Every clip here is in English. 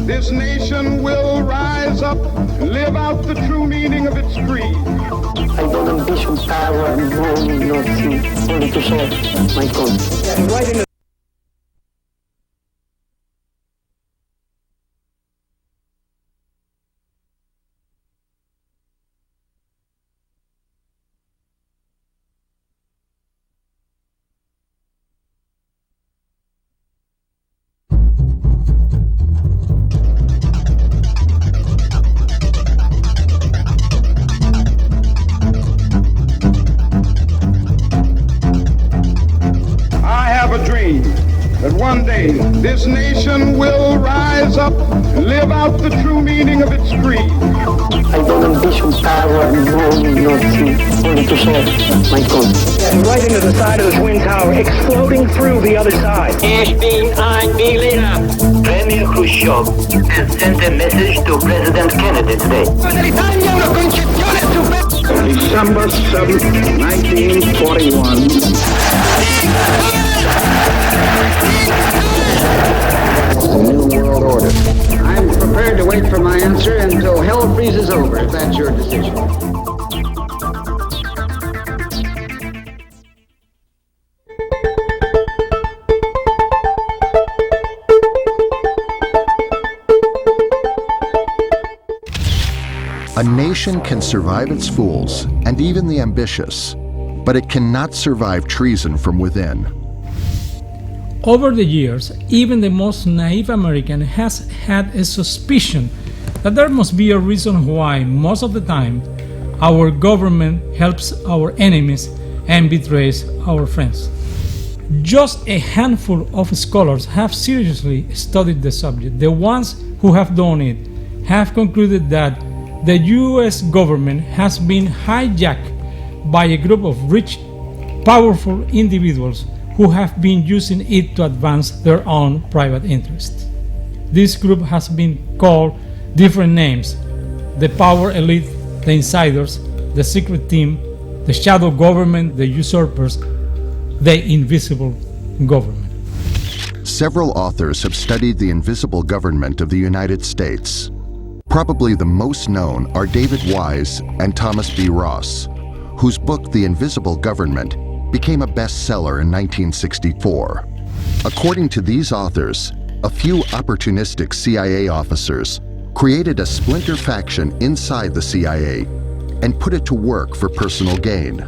this nation will rise up, live out the true meaning of its creed. I don't ambition power, money, nothing, only to serve my country. Right in the that one day this nation will rise up, live out the true meaning of its creed. I don't ambition power, money, nothing, only to serve my country. Right into the side of the Twin Tower, exploding through the other side. Ich bin ein Berliner. Premier Khrushchev has sent a message to President Kennedy today. December 7th, 1941. The New World Order. I'm prepared to wait for my answer until hell freezes over, if that's your decision. A nation can survive its fools and even the ambitious, but it cannot survive treason from within. Over the years, even the most naive American has had a suspicion that there must be a reason why, most of the time, our government helps our enemies and betrays our friends. Just a handful of scholars have seriously studied the subject. The ones who have done it have concluded that the US government has been hijacked by a group of rich, powerful individuals who have been using it to advance their own private interests. This group has been called different names: the power elite, the insiders, the secret team, the shadow government, the usurpers, the invisible government. Several authors have studied the invisible government of the United States. Probably the most known are David Wise and Thomas B. Ross, whose book The Invisible Government became a bestseller in 1964. According to these authors, a few opportunistic CIA officers created a splinter faction inside the CIA and put it to work for personal gain.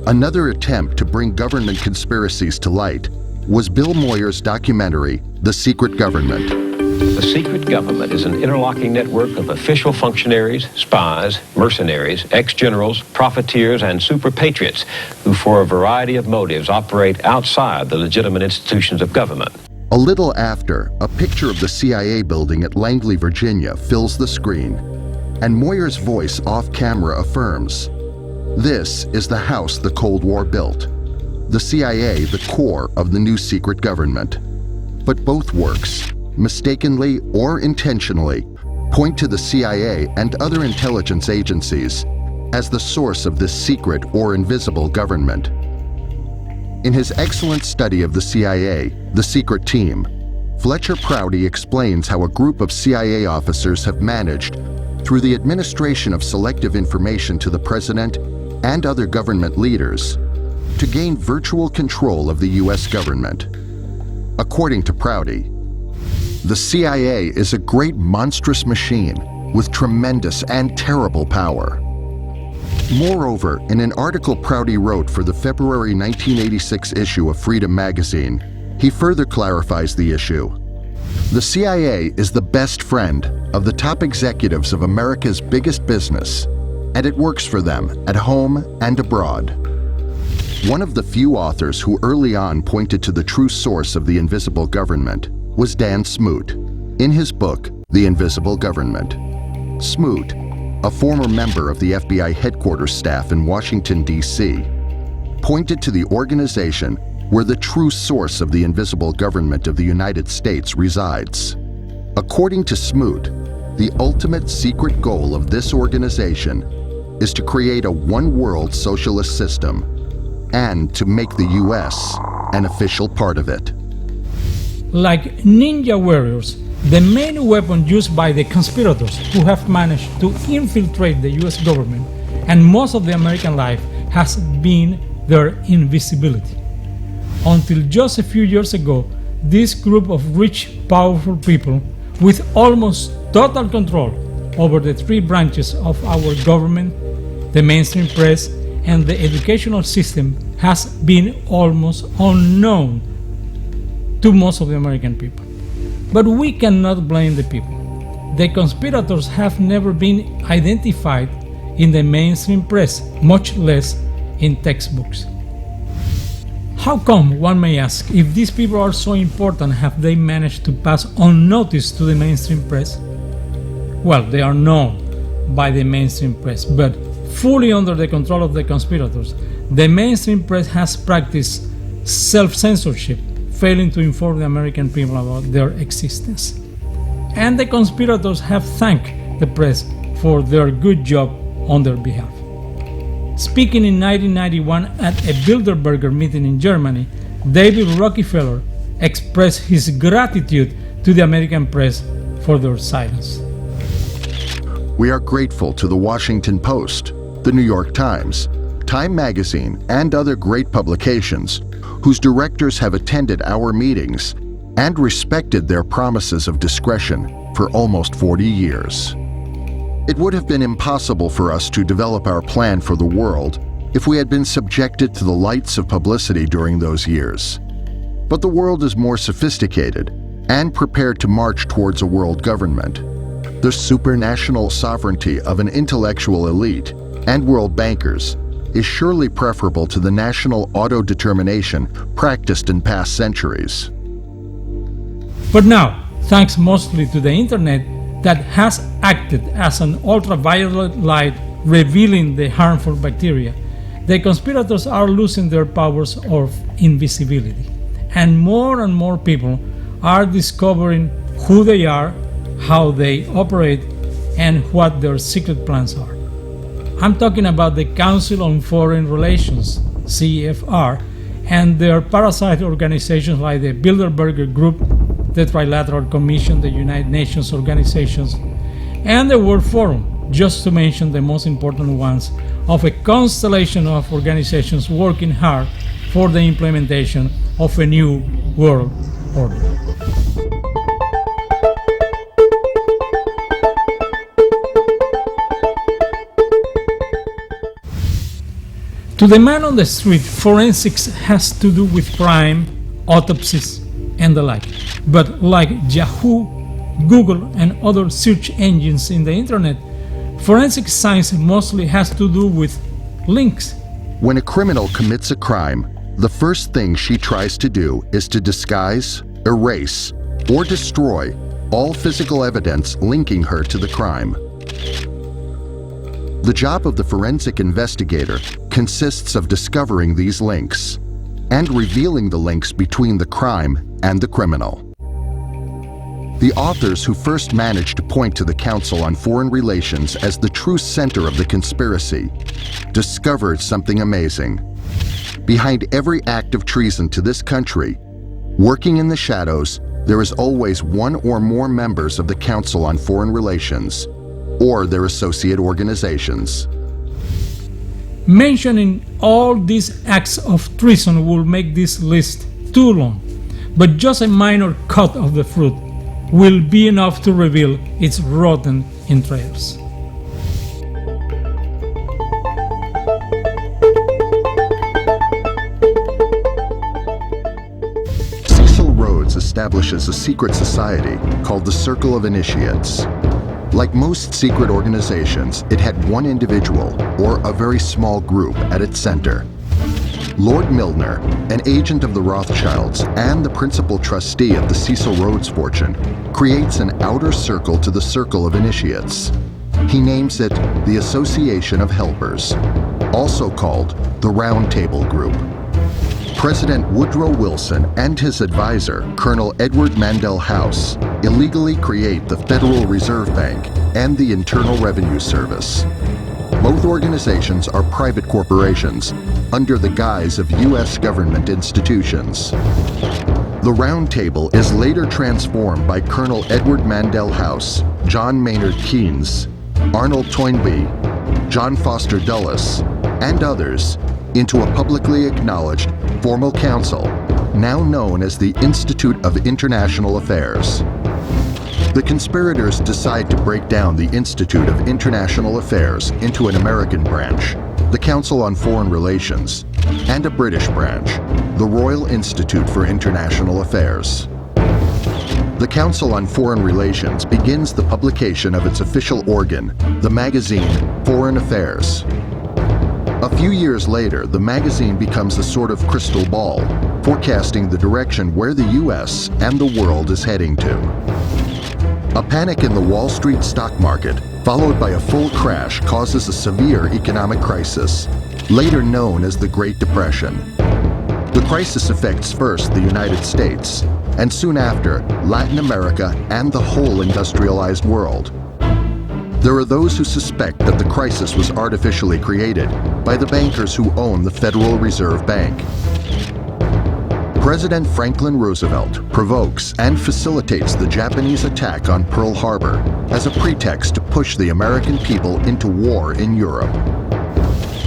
Another attempt to bring government conspiracies to light was Bill Moyer's documentary, The Secret Government. The secret government is an interlocking network of official functionaries, spies, mercenaries, ex-generals, profiteers, and super patriots who, for a variety of motives, operate outside the legitimate institutions of government. A little after, a picture of the CIA building at Langley, Virginia fills the screen, and Moyer's voice off-camera affirms, "This is the house the Cold War built. The CIA, the core of the new secret government." But both works, mistakenly or intentionally, point to the CIA and other intelligence agencies as the source of this secret or invisible government. In his excellent study of the CIA, The Secret Team, Fletcher Prouty explains how a group of CIA officers have managed, through the administration of selective information to the president and other government leaders, to gain virtual control of the US government. According to Prouty, the CIA is a great monstrous machine with tremendous and terrible power. Moreover, in an article Prouty wrote for the February 1986 issue of Freedom magazine, he further clarifies the issue. The CIA is the best friend of the top executives of America's biggest business, and it works for them at home and abroad. One of the few authors who early on pointed to the true source of the invisible government was Dan Smoot, in his book, The Invisible Government. Smoot, a former member of the FBI headquarters staff in Washington, D.C., pointed to the organization where the true source of the invisible government of the United States resides. According to Smoot, the ultimate secret goal of this organization is to create a one-world socialist system and to make the U.S. an official part of it. Like ninja warriors, The main weapon used by the conspirators who have managed to infiltrate the US government and most of the American life has been their invisibility. Until just a few years ago, this group of rich, powerful people with almost total control over the three branches of our government, the mainstream press, and the educational system has been almost unknown to most of the American people. But we cannot blame the people. The conspirators have never been identified in the mainstream press, much less in textbooks. How come, one may ask, if these people are so important, have they managed to pass unnoticed to the mainstream press? Well, they are known by the mainstream press, but fully under the control of the conspirators. The mainstream press has practiced self-censorship, failing to inform the American people about their existence. And the conspirators have thanked the press for their good job on their behalf. Speaking in 1991 at a Bilderberger meeting in Germany, David Rockefeller expressed his gratitude to the American press for their silence. We are grateful to the Washington Post, the New York Times, Time Magazine, and other great publications whose directors have attended our meetings and respected their promises of discretion for almost 40 years. It would have been impossible for us to develop our plan for the world if we had been subjected to the lights of publicity during those years. But the world is more sophisticated and prepared to march towards a world government. The supranational sovereignty of an intellectual elite and world bankers is surely preferable to the national auto-determination practiced in past centuries. But now, thanks mostly to the internet that has acted as an ultraviolet light revealing the harmful bacteria, the conspirators are losing their powers of invisibility. And more people are discovering who they are, how they operate, and what their secret plans are. I'm talking about the Council on Foreign Relations, CFR, and their parasite organizations like the Bilderberger Group, the Trilateral Commission, the United Nations organizations, and the World Forum, just to mention the most important ones of a constellation of organizations working hard for the implementation of a new world order. To the man on the street, forensics has to do with crime, autopsies, and the like. But like Yahoo, Google, and other search engines in the internet, forensic science mostly has to do with links. When a criminal commits a crime, the first thing she tries to do is to disguise, erase, or destroy all physical evidence linking her to the crime. The job of the forensic investigator consists of discovering these links and revealing the links between the crime and the criminal. The authors who first managed to point to the Council on Foreign Relations as the true center of the conspiracy discovered something amazing. Behind every act of treason to this country, working in the shadows, there is always one or more members of the Council on Foreign Relations or their associate organizations. Mentioning all these acts of treason will make this list too long, but just a minor cut of the fruit will be enough to reveal its rotten entrails. Cecil Rhodes establishes a secret society called the Circle of Initiates. Like most secret organizations, it had one individual or a very small group at its center. Lord Milner, an agent of the Rothschilds and the principal trustee of the Cecil Rhodes fortune, creates an outer circle to the Circle of Initiates. He names it the Association of Helpers, also called the Round Table Group. President Woodrow Wilson and his advisor, Colonel Edward Mandell House, illegally create the Federal Reserve Bank and the Internal Revenue Service. Both organizations are private corporations under the guise of U.S. government institutions. The Round Table is later transformed by Colonel Edward Mandell House, John Maynard Keynes, Arnold Toynbee, John Foster Dulles, and others into a publicly acknowledged formal council, now known as the Institute of International Affairs. The conspirators decide to break down the Institute of International Affairs into an American branch, the Council on Foreign Relations, and a British branch, the Royal Institute for International Affairs. The Council on Foreign Relations begins the publication of its official organ, the magazine Foreign Affairs. A few years later, the magazine becomes a sort of crystal ball, forecasting the direction where the U.S. and the world is heading to. A panic in the Wall Street stock market, followed by a full crash, causes a severe economic crisis, later known as the Great Depression. The crisis affects first the United States, and soon after, Latin America and the whole industrialized world. There are those who suspect that the crisis was artificially created by the bankers who own the Federal Reserve Bank. President Franklin Roosevelt provokes and facilitates the Japanese attack on Pearl Harbor as a pretext to push the American people into war in Europe.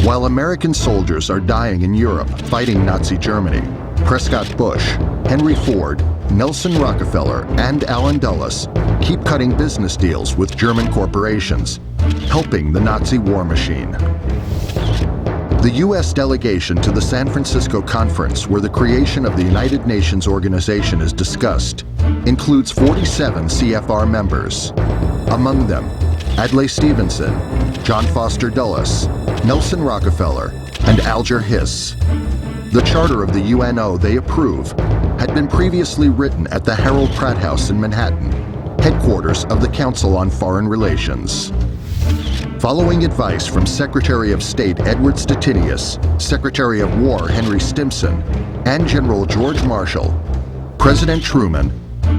While American soldiers are dying in Europe fighting Nazi Germany, Prescott Bush, Henry Ford, Nelson Rockefeller, and Allen Dulles keep cutting business deals with German corporations, helping the Nazi war machine. The U.S. delegation to the San Francisco Conference, where the creation of the United Nations organization is discussed, includes 47 CFR members. Among them, Adlai Stevenson, John Foster Dulles, Nelson Rockefeller, and Alger Hiss. The charter of the UNO they approve had been previously written at the Harold Pratt House in Manhattan, headquarters of the Council on Foreign Relations. Following advice from Secretary of State Edward Stettinius, Secretary of War Henry Stimson, and General George Marshall, President Truman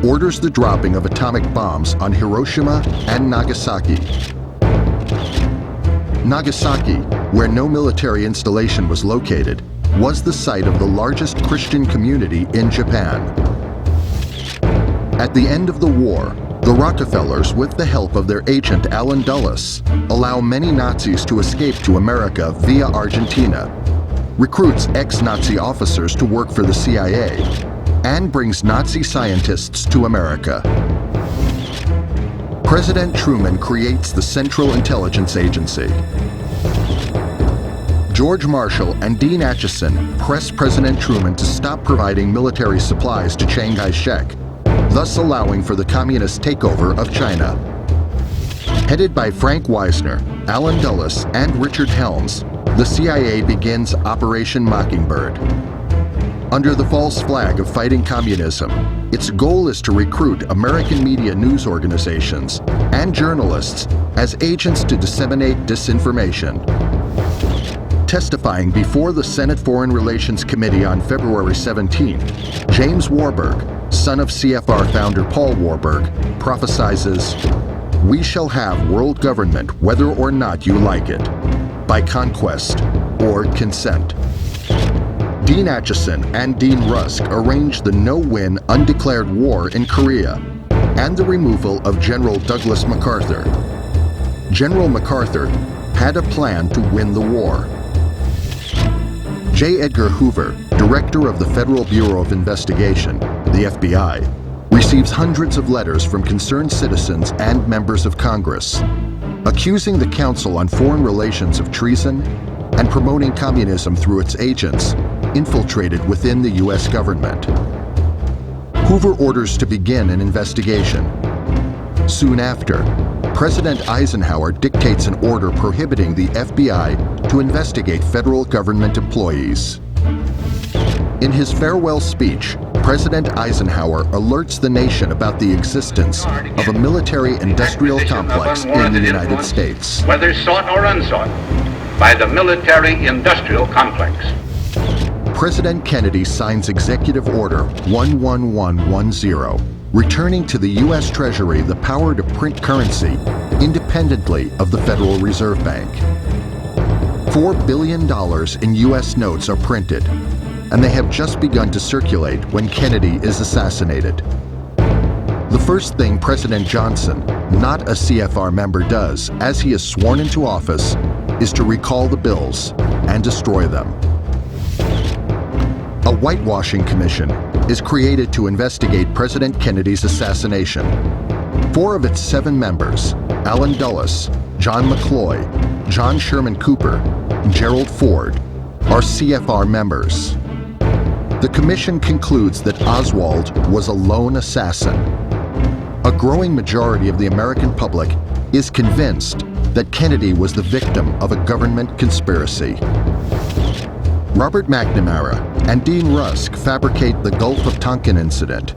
orders the dropping of atomic bombs on Hiroshima and Nagasaki. Nagasaki, where no military installation was located, was the site of the largest Christian community in Japan. At the end of the war, the Rockefellers, with the help of their agent Allen Dulles, allow many Nazis to escape to America via Argentina, recruits ex-Nazi officers to work for the CIA, and brings Nazi scientists to America. President Truman creates the Central Intelligence Agency. George Marshall and Dean Acheson press President Truman to stop providing military supplies to Chiang Kai-shek, thus allowing for the communist takeover of China. Headed by Frank Wisner, Allen Dulles, and Richard Helms, the CIA begins Operation Mockingbird. Under the false flag of fighting communism, its goal is to recruit American media news organizations and journalists as agents to disseminate disinformation. Testifying before the Senate Foreign Relations Committee on February 17th, James Warburg, son of CFR founder Paul Warburg, prophesizes, "We shall have world government whether or not you like it, by conquest or consent." Dean Acheson and Dean Rusk arranged the no-win undeclared war in Korea and the removal of General Douglas MacArthur. General MacArthur had a plan to win the war. J. Edgar Hoover, director of the Federal Bureau of Investigation, the FBI, receives hundreds of letters from concerned citizens and members of Congress, accusing the Council on Foreign Relations of treason and promoting communism through its agents infiltrated within the U.S. government. Hoover orders to begin an investigation. Soon after, President Eisenhower dictates an order prohibiting the FBI to investigate federal government employees. In his farewell speech, President Eisenhower alerts the nation about the existence of a military-industrial complex in the United States. Whether sought or unsought, by the military-industrial complex. President Kennedy signs Executive Order 11110, returning to the U.S. Treasury the power to print currency independently of the Federal Reserve Bank. $4 billion in U.S. notes are printed, and they have just begun to circulate when Kennedy is assassinated. The first thing President Johnson, not a CFR member, does as he is sworn into office is to recall the bills and destroy them. A whitewashing commission is created to investigate President Kennedy's assassination. 4 of its 7 members, Allen Dulles, John McCloy, John Sherman Cooper, and Gerald Ford, are CFR members. The commission concludes that Oswald was a lone assassin. A growing majority of the American public is convinced that Kennedy was the victim of a government conspiracy. Robert McNamara and Dean Rusk fabricate the Gulf of Tonkin incident,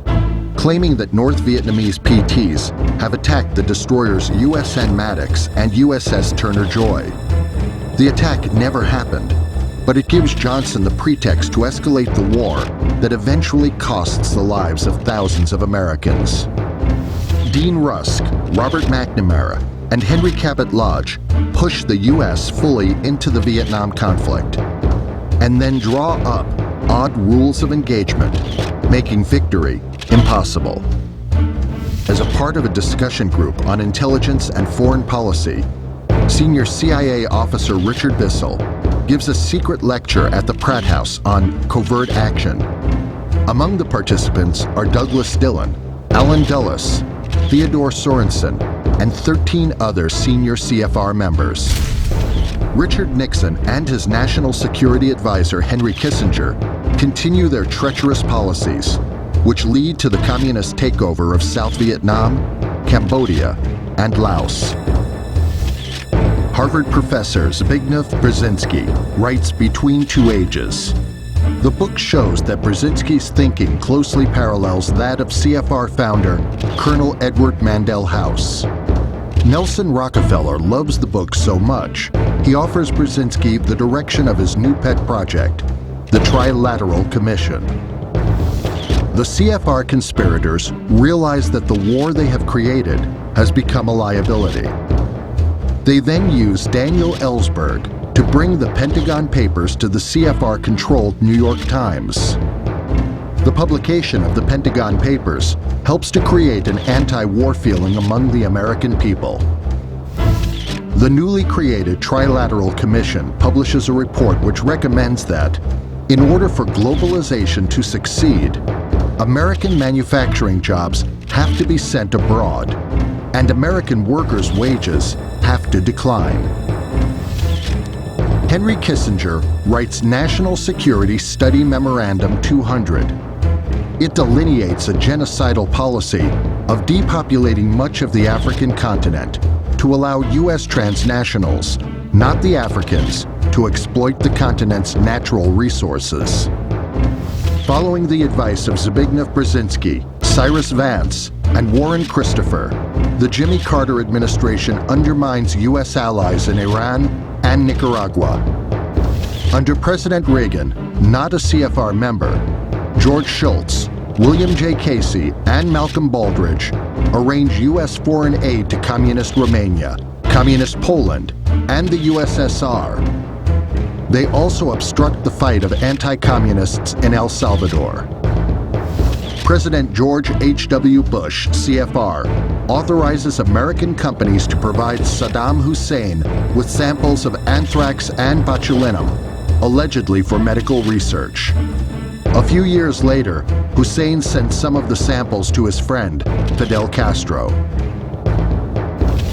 claiming that North Vietnamese PTs have attacked the destroyers USN Maddox and USS Turner Joy. The attack never happened, but it gives Johnson the pretext to escalate the war that eventually costs the lives of thousands of Americans. Dean Rusk, Robert McNamara, and Henry Cabot Lodge push the U.S. fully into the Vietnam conflict, and then draw up odd rules of engagement, making victory impossible. As a part of a discussion group on intelligence and foreign policy, senior CIA officer Richard Bissell gives a secret lecture at the Pratt House on covert action. Among the participants are Douglas Dillon, Allen Dulles, Theodore Sorensen, and 13 other senior CFR members. Richard Nixon and his national security advisor Henry Kissinger continue their treacherous policies, which lead to the communist takeover of South Vietnam, Cambodia, and Laos. Harvard professor Zbigniew Brzezinski writes Between Two Ages. The book shows that Brzezinski's thinking closely parallels that of CFR founder Colonel Edward Mandell House. Nelson Rockefeller loves the book so much, he offers Brzezinski the direction of his new pet project, the Trilateral Commission. The CFR conspirators realize that the war they have created has become a liability. They then use Daniel Ellsberg to bring the Pentagon Papers to the CFR-controlled New York Times. The publication of the Pentagon Papers helps to create an anti-war feeling among the American people. The newly created Trilateral Commission publishes a report which recommends that, in order for globalization to succeed, American manufacturing jobs have to be sent abroad, and American workers' wages have to decline. Henry Kissinger writes National Security Study Memorandum 200. It delineates a genocidal policy of depopulating much of the African continent to allow U.S. transnationals, not the Africans, to exploit the continent's natural resources. Following the advice of Zbigniew Brzezinski, Cyrus Vance, and Warren Christopher, the Jimmy Carter administration undermines U.S. allies in Iran and Nicaragua. Under President Reagan, not a CFR member, George Shultz, William J. Casey, and Malcolm Baldrige arrange U.S. foreign aid to Communist Romania, Communist Poland, and the USSR. They also obstruct the fight of anti-communists in El Salvador. President George H.W. Bush, CFR, authorizes American companies to provide Saddam Hussein with samples of anthrax and botulinum, allegedly for medical research. A few years later, Hussein sent some of the samples to his friend, Fidel Castro.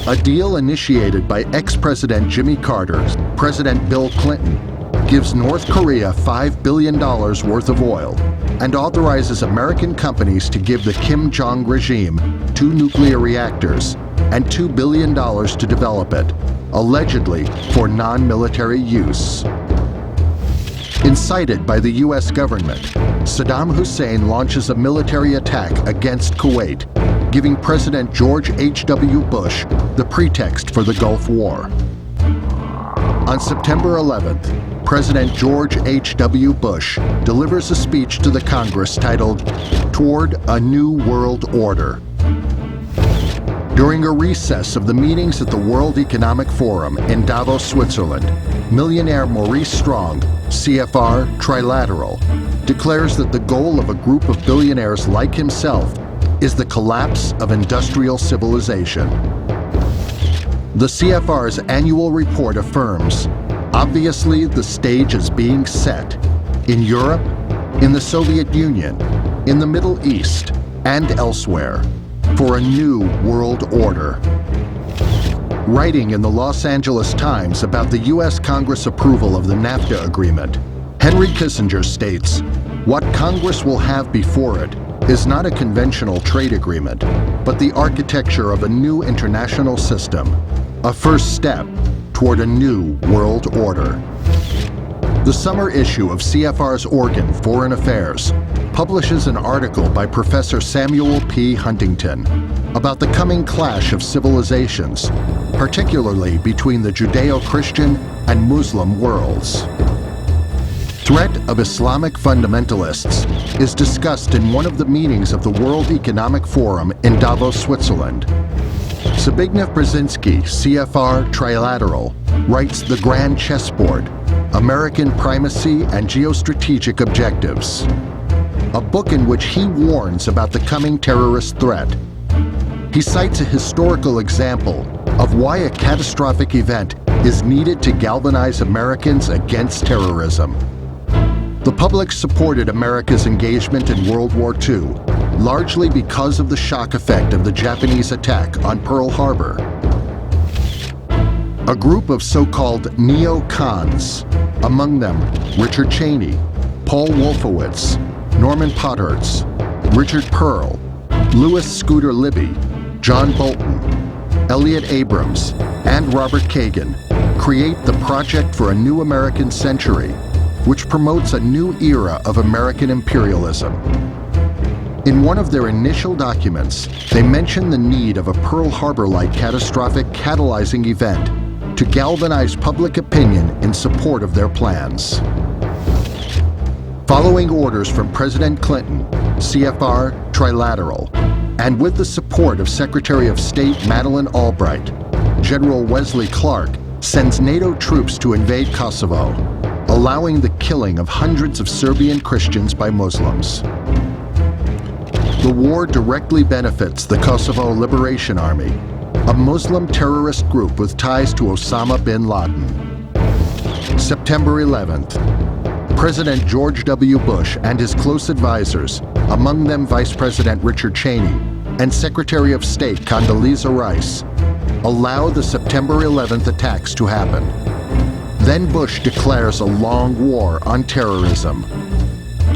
A deal initiated by ex-President Jimmy Carter, President Bill Clinton, gives North Korea $5 billion worth of oil and authorizes American companies to give the Kim Jong regime 2 nuclear reactors and $2 billion to develop it, allegedly for non-military use. Incited by the U.S. government, Saddam Hussein launches a military attack against Kuwait, giving President George H.W. Bush the pretext for the Gulf War. On September 11th, President George H.W. Bush delivers a speech to the Congress titled, "Toward a New World Order." During a recess of the meetings at the World Economic Forum in Davos, Switzerland, millionaire Maurice Strong CFR Trilateral, declares that the goal of a group of billionaires like himself is the collapse of industrial civilization. The CFR's annual report affirms, obviously the stage is being set in Europe, in the Soviet Union, in the Middle East, and elsewhere for a new world order. Writing in the Los Angeles Times about the U.S. Congress approval of the NAFTA agreement, Henry Kissinger states, "What Congress will have before it is not a conventional trade agreement, but the architecture of a new international system, a first step toward a new world order." The summer issue of CFR's organ, Foreign Affairs, publishes an article by Professor Samuel P. Huntington about the coming clash of civilizations, particularly between the Judeo-Christian and Muslim worlds. Threat of Islamic fundamentalists is discussed in one of the meetings of the World Economic Forum in Davos, Switzerland. Zbigniew Brzezinski, CFR Trilateral, writes The Grand Chessboard, American Primacy and Geostrategic Objectives, a book in which he warns about the coming terrorist threat. He cites a historical example of why a catastrophic event is needed to galvanize Americans against terrorism. The public supported America's engagement in World War II, largely because of the shock effect of the Japanese attack on Pearl Harbor. A group of so-called neocons, among them Richard Cheney, Paul Wolfowitz, Norman Potterz, Richard Pearl, Louis Scooter Libby, John Bolton, Elliot Abrams, and Robert Kagan, create the Project for a New American Century, which promotes a new era of American imperialism. In one of their initial documents, they mention the need of a Pearl Harbor-like catastrophic catalyzing event to galvanize public opinion in support of their plans. Following orders from President Clinton, CFR Trilateral, and with the support of Secretary of State Madeleine Albright, General Wesley Clark sends NATO troops to invade Kosovo, allowing the killing of hundreds of Serbian Christians by Muslims. The war directly benefits the Kosovo Liberation Army, a Muslim terrorist group with ties to Osama bin Laden. September 11th, President George W. Bush and his close advisors, among them Vice President Richard Cheney and Secretary of State Condoleezza Rice, allow the September 11th attacks to happen. Then Bush declares a long war on terrorism.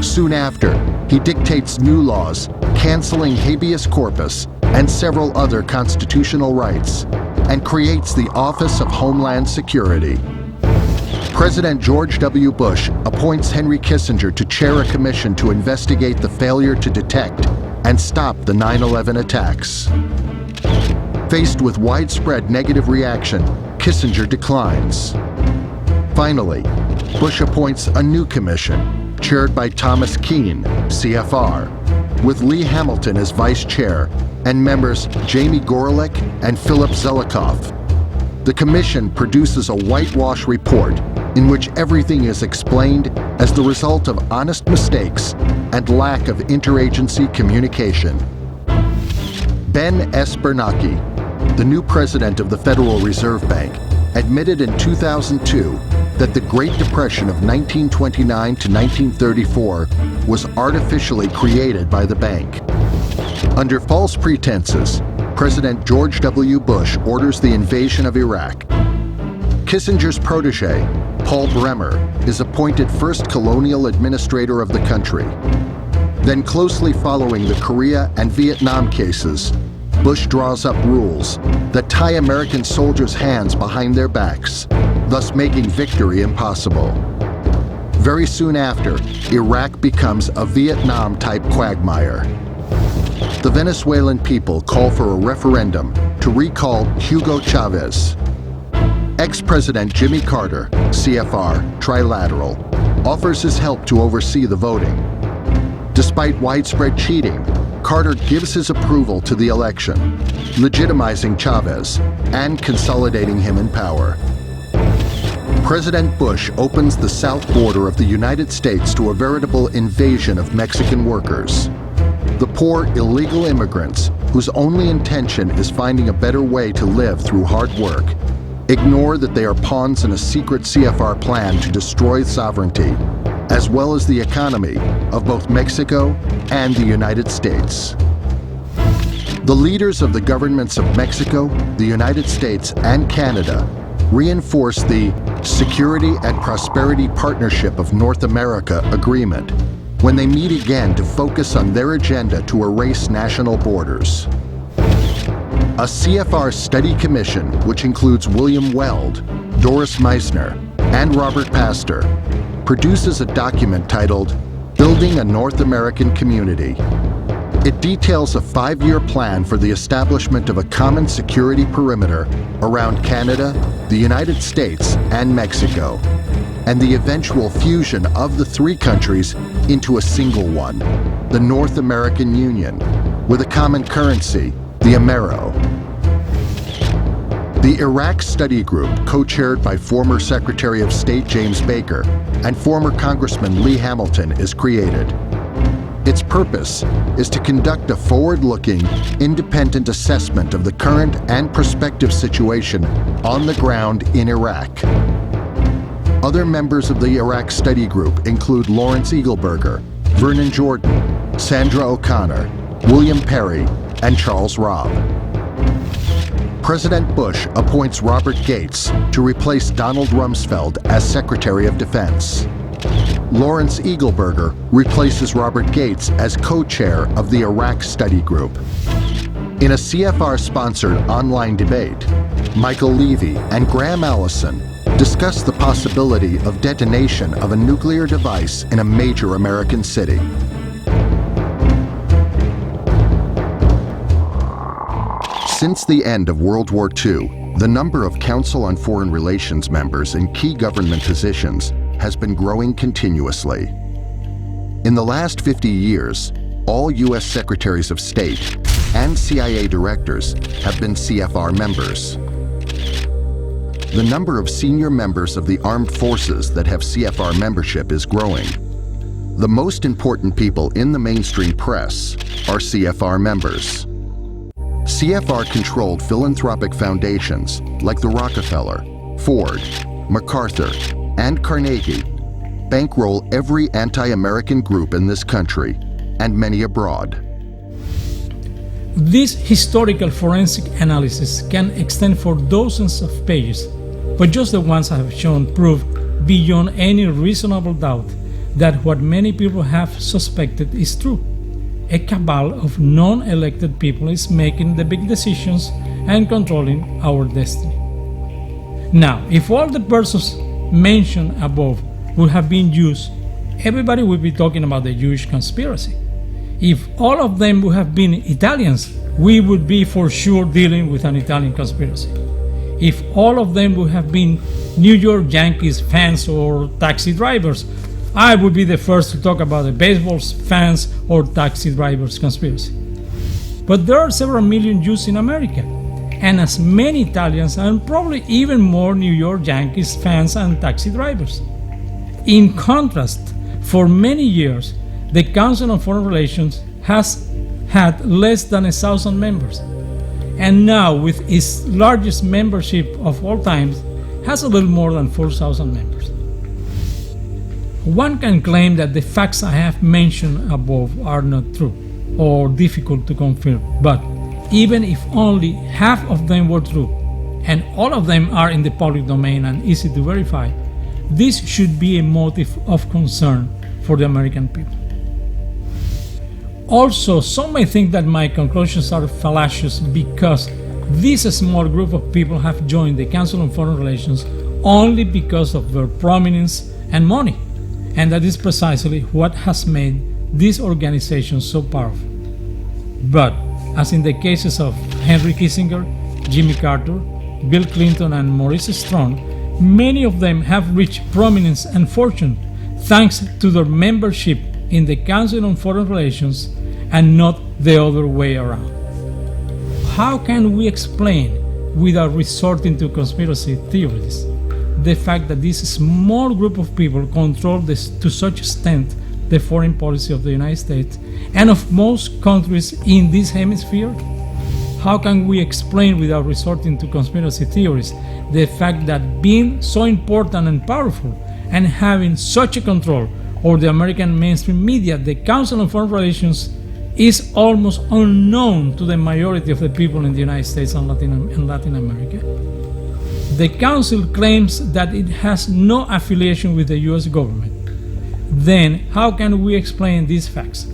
Soon after, he dictates new laws, canceling habeas corpus and several other constitutional rights, and creates the Office of Homeland Security. President George W. Bush appoints Henry Kissinger to chair a commission to investigate the failure to detect and stop the 9/11 attacks. Faced with widespread negative reaction, Kissinger declines. Finally, Bush appoints a new commission, chaired by Thomas Keane, CFR, with Lee Hamilton as vice chair and members Jamie Gorelick and Philip Zelikoff. The commission produces a whitewash report in which everything is explained as the result of honest mistakes and lack of interagency communication. Ben S. Bernanke, the new president of the Federal Reserve Bank, admitted in 2002 that the Great Depression of 1929 to 1934 was artificially created by the bank. Under false pretenses, President George W. Bush orders the invasion of Iraq. Kissinger's protege, Paul Bremer, is appointed first colonial administrator of the country. Then, closely following the Korea and Vietnam cases, Bush draws up rules that tie American soldiers' hands behind their backs, thus making victory impossible. Very soon after, Iraq becomes a Vietnam-type quagmire. The Venezuelan people call for a referendum to recall Hugo Chavez. Ex-President Jimmy Carter, CFR Trilateral, offers his help to oversee the voting. Despite widespread cheating, Carter gives his approval to the election, legitimizing Chavez and consolidating him in power. President Bush opens the south border of the United States to a veritable invasion of Mexican workers. The poor illegal immigrants, whose only intention is finding a better way to live through hard work, ignore that they are pawns in a secret CFR plan to destroy sovereignty, as well as the economy of both Mexico and the United States. The leaders of the governments of Mexico, the United States, and Canada reinforce the Security and Prosperity Partnership of North America agreement when they meet again to focus on their agenda to erase national borders. A CFR study commission, which includes William Weld, Doris Meissner, and Robert Pastor, produces a document titled Building a North American Community. It details a 5-year plan for the establishment of a common security perimeter around Canada, the United States, and Mexico, and the eventual fusion of the 3 countries into a single one, the North American Union, with a common currency, the Amero. The Iraq Study Group, co-chaired by former Secretary of State James Baker and former Congressman Lee Hamilton, is created. Its purpose is to conduct a forward-looking, independent assessment of the current and prospective situation on the ground in Iraq. Other members of the Iraq Study Group include Lawrence Eagleburger, Vernon Jordan, Sandra O'Connor, William Perry, and Charles Robb. President Bush appoints Robert Gates to replace Donald Rumsfeld as Secretary of Defense. Lawrence Eagleburger replaces Robert Gates as co-chair of the Iraq Study Group. In a CFR-sponsored online debate, Michael Levy and Graham Allison discuss the possibility of detonation of a nuclear device in a major American city. Since the end of World War II, the number of Council on Foreign Relations members in key government positions has been growing continuously. In the last 50 years, all U.S. Secretaries of State and CIA directors have been CFR members. The number of senior members of the armed forces that have CFR membership is growing. The most important people in the mainstream press are CFR members. CFR-controlled philanthropic foundations like the Rockefeller, Ford, MacArthur, and Carnegie bankroll every anti-American group in this country and many abroad. This historical forensic analysis can extend for dozens of pages, but just the ones I have shown prove beyond any reasonable doubt that what many people have suspected is true. A cabal of non-elected people is making the big decisions and controlling our destiny. Now, if all the persons mentioned above would have been Jews, everybody would be talking about the Jewish conspiracy. If all of them would have been Italians, we would be for sure dealing with an Italian conspiracy. If all of them would have been New York Yankees fans or taxi drivers, I would be the first to talk about the baseball fans or taxi drivers conspiracy. But there are several million Jews in America, and as many Italians and probably even more New York Yankees fans and taxi drivers. In contrast, for many years, the Council on Foreign Relations has had less than 1,000 members, and now with its largest membership of all times, has a little more than 4,000 members. One can claim that the facts I have mentioned above are not true or difficult to confirm, but even if only half of them were true, and all of them are in the public domain and easy to verify, this should be a motive of concern for the American people. Also, some may think that my conclusions are fallacious because this small group of people have joined the Council on Foreign Relations only because of their prominence and money, and that is precisely what has made this organization so powerful. But, as in the cases of Henry Kissinger, Jimmy Carter, Bill Clinton, and Maurice Strong, many of them have reached prominence and fortune thanks to their membership in the Council on Foreign Relations and not the other way around. How can we explain without resorting to conspiracy theories the fact that this small group of people control this to such extent the foreign policy of the United States and of most countries in this hemisphere? How can we explain without resorting to conspiracy theories the fact that being so important and powerful and having such a control over the American mainstream media, the Council on Foreign Relations is almost unknown to the majority of the people in the United States and Latin America? The Council claims that it has no affiliation with the US government. Then, how can we explain these facts?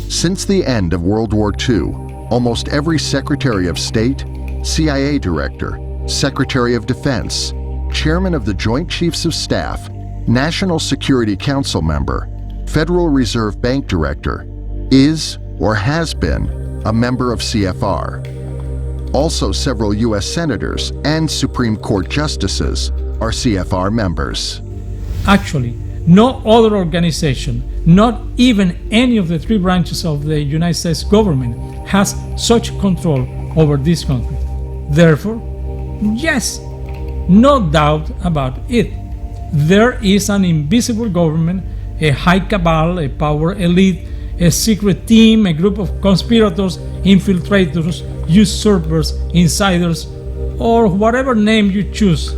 Since the end of World War II, almost every Secretary of State, CIA Director, Secretary of Defense, Chairman of the Joint Chiefs of Staff, National Security Council member, Federal Reserve Bank Director, is or has been a member of CFR. Also, several U.S. senators and Supreme Court justices are CFR members. Actually, no other organization, not even any of the three branches of the United States government, has such control over this country. Therefore, yes, no doubt about it, there is an invisible government, a high cabal, a power elite, a secret team, a group of conspirators, infiltrators, usurpers, insiders, or whatever name you choose,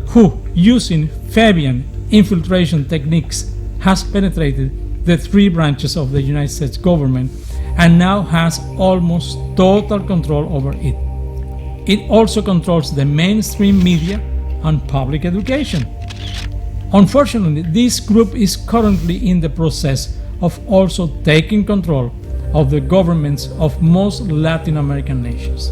who, using Fabian infiltration techniques, has penetrated the three branches of the United States government and now has almost total control over it. It also controls the mainstream media and public education. Unfortunately, this group is currently in the process of also taking control of the governments of most Latin American nations.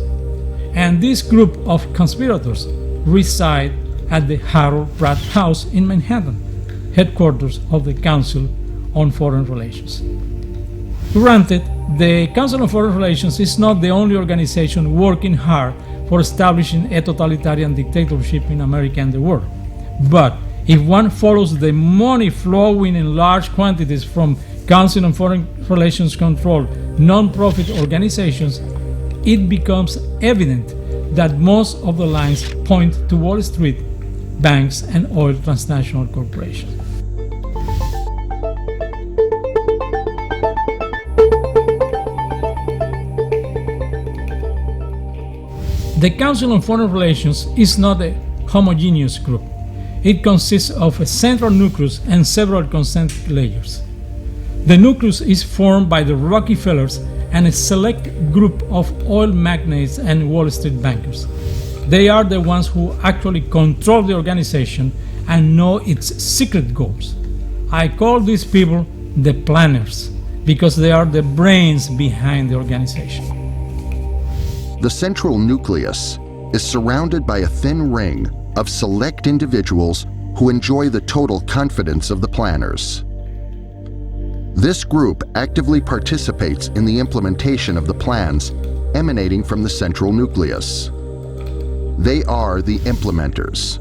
And this group of conspirators reside at the Harold Pratt House in Manhattan, headquarters of the Council on Foreign Relations. Granted, the Council on Foreign Relations is not the only organization working hard for establishing a totalitarian dictatorship in America and the world. But if one follows the money flowing in large quantities from Council on Foreign Relations controlled non-profit organizations, it becomes evident that most of the lines point to Wall Street, banks, and oil transnational corporations. The Council on Foreign Relations is not a homogeneous group. It consists of a central nucleus and several concentric layers. The nucleus is formed by the Rockefellers and a select group of oil magnates and Wall Street bankers. They are the ones who actually control the organization and know its secret goals. I call these people the planners because they are the brains behind the organization. The central nucleus is surrounded by a thin ring of select individuals who enjoy the total confidence of the planners. This group actively participates in the implementation of the plans emanating from the central nucleus. They are the implementers.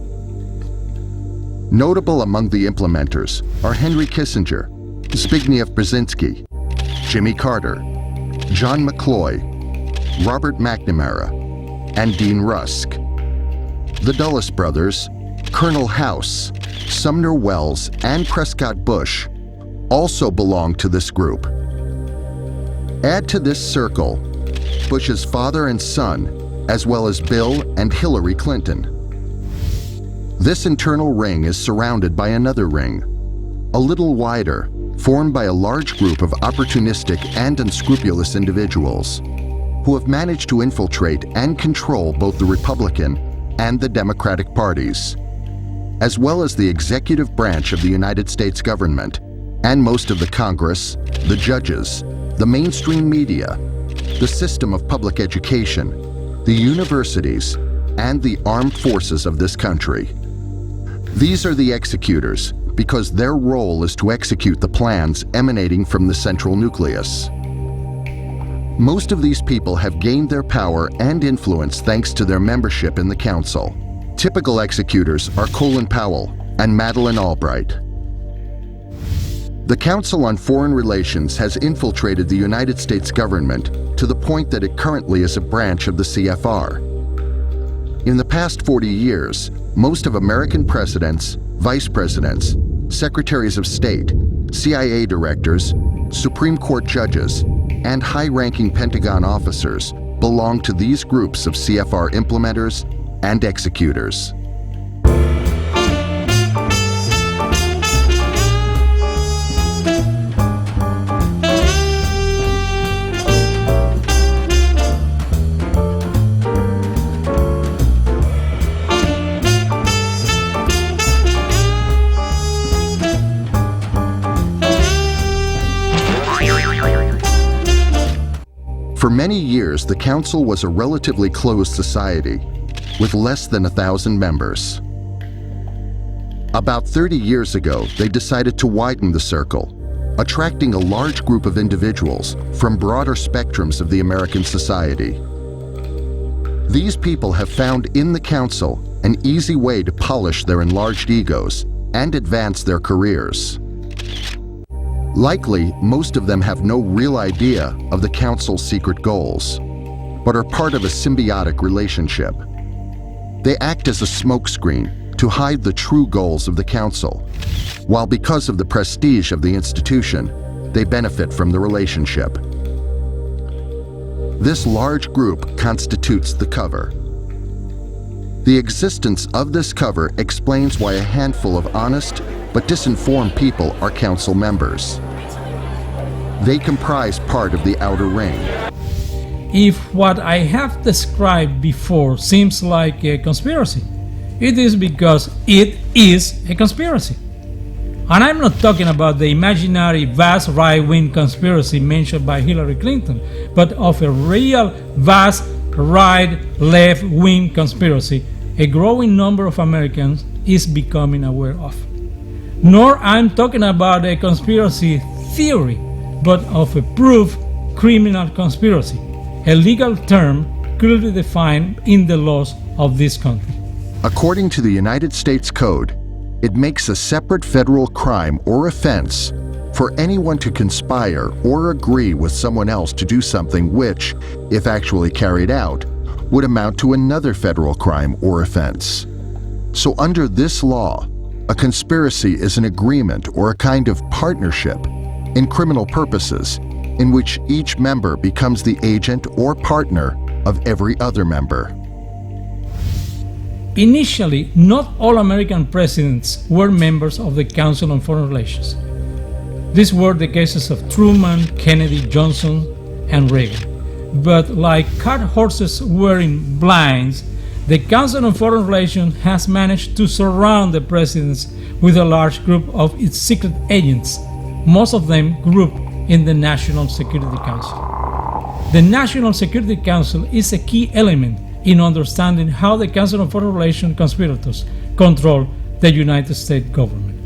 Notable among the implementers are Henry Kissinger, Zbigniew Brzezinski, Jimmy Carter, John McCloy, Robert McNamara, and Dean Rusk. The Dulles brothers, Colonel House, Sumner Wells, and Prescott Bush also belong to this group. Add to this circle Bush's father and son, as well as Bill and Hillary Clinton. This internal ring is surrounded by another ring, a little wider, formed by a large group of opportunistic and unscrupulous individuals who have managed to infiltrate and control both the Republican and the Democratic parties, as well as the executive branch of the United States government and most of the Congress, the judges, the mainstream media, the system of public education, the universities, and the armed forces of this country. These are the executors because their role is to execute the plans emanating from the central nucleus. Most of these people have gained their power and influence thanks to their membership in the Council. Typical executors are Colin Powell and Madeleine Albright. The Council on Foreign Relations has infiltrated the United States government to the point that it currently is a branch of the CFR. In the past 40 years, most of American presidents, vice presidents, secretaries of state, CIA directors, Supreme Court judges, and high-ranking Pentagon officers belong to these groups of CFR implementers and executors. For many years, the Council was a relatively closed society, with less than 1,000 members. About 30 years ago, they decided to widen the circle, attracting a large group of individuals from broader spectrums of the American society. These people have found in the Council an easy way to polish their enlarged egos and advance their careers. Likely, most of them have no real idea of the Council's secret goals, but are part of a symbiotic relationship. They act as a smokescreen to hide the true goals of the Council, while because of the prestige of the institution, they benefit from the relationship. This large group constitutes the cover. The existence of this cover explains why a handful of honest but disinformed people are Council members. They comprise part of the outer ring. If what I have described before seems like a conspiracy, it is because it is a conspiracy. And I'm not talking about the imaginary vast right-wing conspiracy mentioned by Hillary Clinton, but of a real vast right-left-wing conspiracy a growing number of Americans is becoming aware of. Nor I'm talking about a conspiracy theory, but of a proof criminal conspiracy, a legal term clearly defined in the laws of this country. According to the United States Code, it makes a separate federal crime or offense for anyone to conspire or agree with someone else to do something which, if actually carried out, would amount to another federal crime or offense. So under this law, a conspiracy is an agreement or a kind of partnership in criminal purposes in which each member becomes the agent or partner of every other member. Initially, not all American presidents were members of the Council on Foreign Relations. These were the cases of Truman, Kennedy, Johnson, and Reagan. But like cart horses wearing blinds, the Council on Foreign Relations has managed to surround the presidents with a large group of its secret agents, most of them grouped in the National Security Council. The National Security Council is a key element in understanding how the Council on Foreign Relations conspirators control the United States government.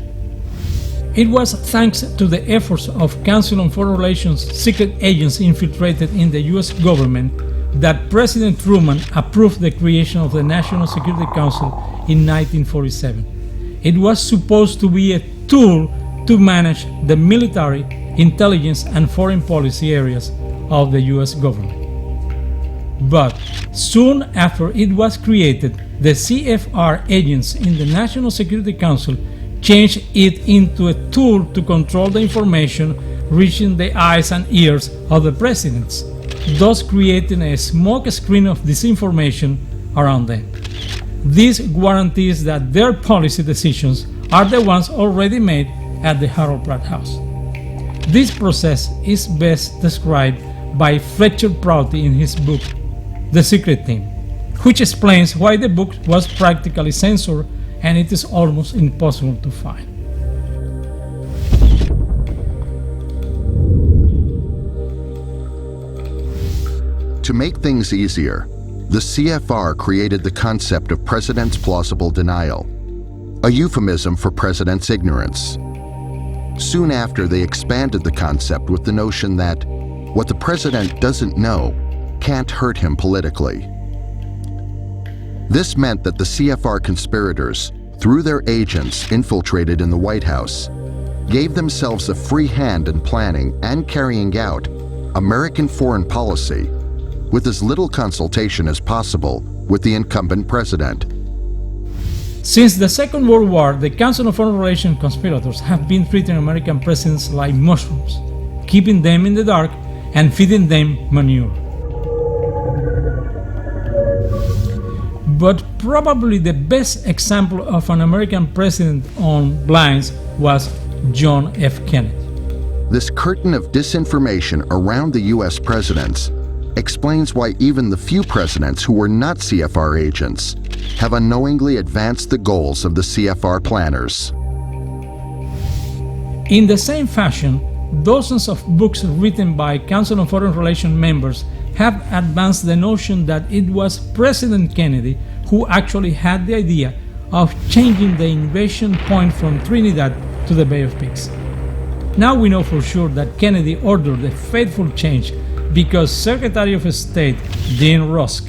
It was thanks to the efforts of Council on Foreign Relations secret agents infiltrated in the US government that President Truman approved the creation of the National Security Council in 1947. It was supposed to be a tool to manage the military, intelligence, and foreign policy areas of the US government. But soon after it was created, the CFR agents in the National Security Council changed it into a tool to control the information reaching the eyes and ears of the presidents, thus creating a smoke screen of disinformation around them. This guarantees that their policy decisions are the ones already made at the Harold Pratt House. This process is best described by Fletcher Prouty in his book, The Secret Team, which explains why the book was practically censored and it is almost impossible to find. To make things easier, the CFR created the concept of president's plausible denial, a euphemism for president's ignorance. Soon after, they expanded the concept with the notion that what the president doesn't know can't hurt him politically. This meant that the CFR conspirators, through their agents infiltrated in the White House, gave themselves a free hand in planning and carrying out American foreign policy with as little consultation as possible with the incumbent president. Since the Second World War, the Council on Foreign Relations conspirators have been treating American presidents like mushrooms, keeping them in the dark and feeding them manure. But probably the best example of an American president on blinds was John F. Kennedy. This curtain of disinformation around the U.S. presidents explains why even the few presidents who were not CFR agents have unknowingly advanced the goals of the CFR planners. In the same fashion, dozens of books written by Council on Foreign Relations members have advanced the notion that it was President Kennedy who actually had the idea of changing the invasion point from Trinidad to the Bay of Pigs. Now we know for sure that Kennedy ordered the fateful change because Secretary of State Dean Rusk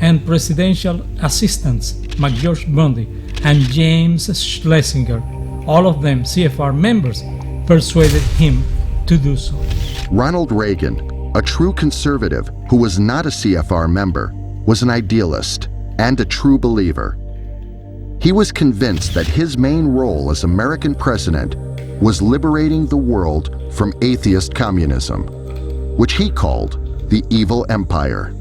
and presidential assistants McGeorge Bundy and James Schlesinger, all of them CFR members, persuaded him to do so. Ronald Reagan, a true conservative who was not a CFR member, was an idealist and a true believer. He was convinced that his main role as American president was liberating the world from atheist communism, which he called the evil empire.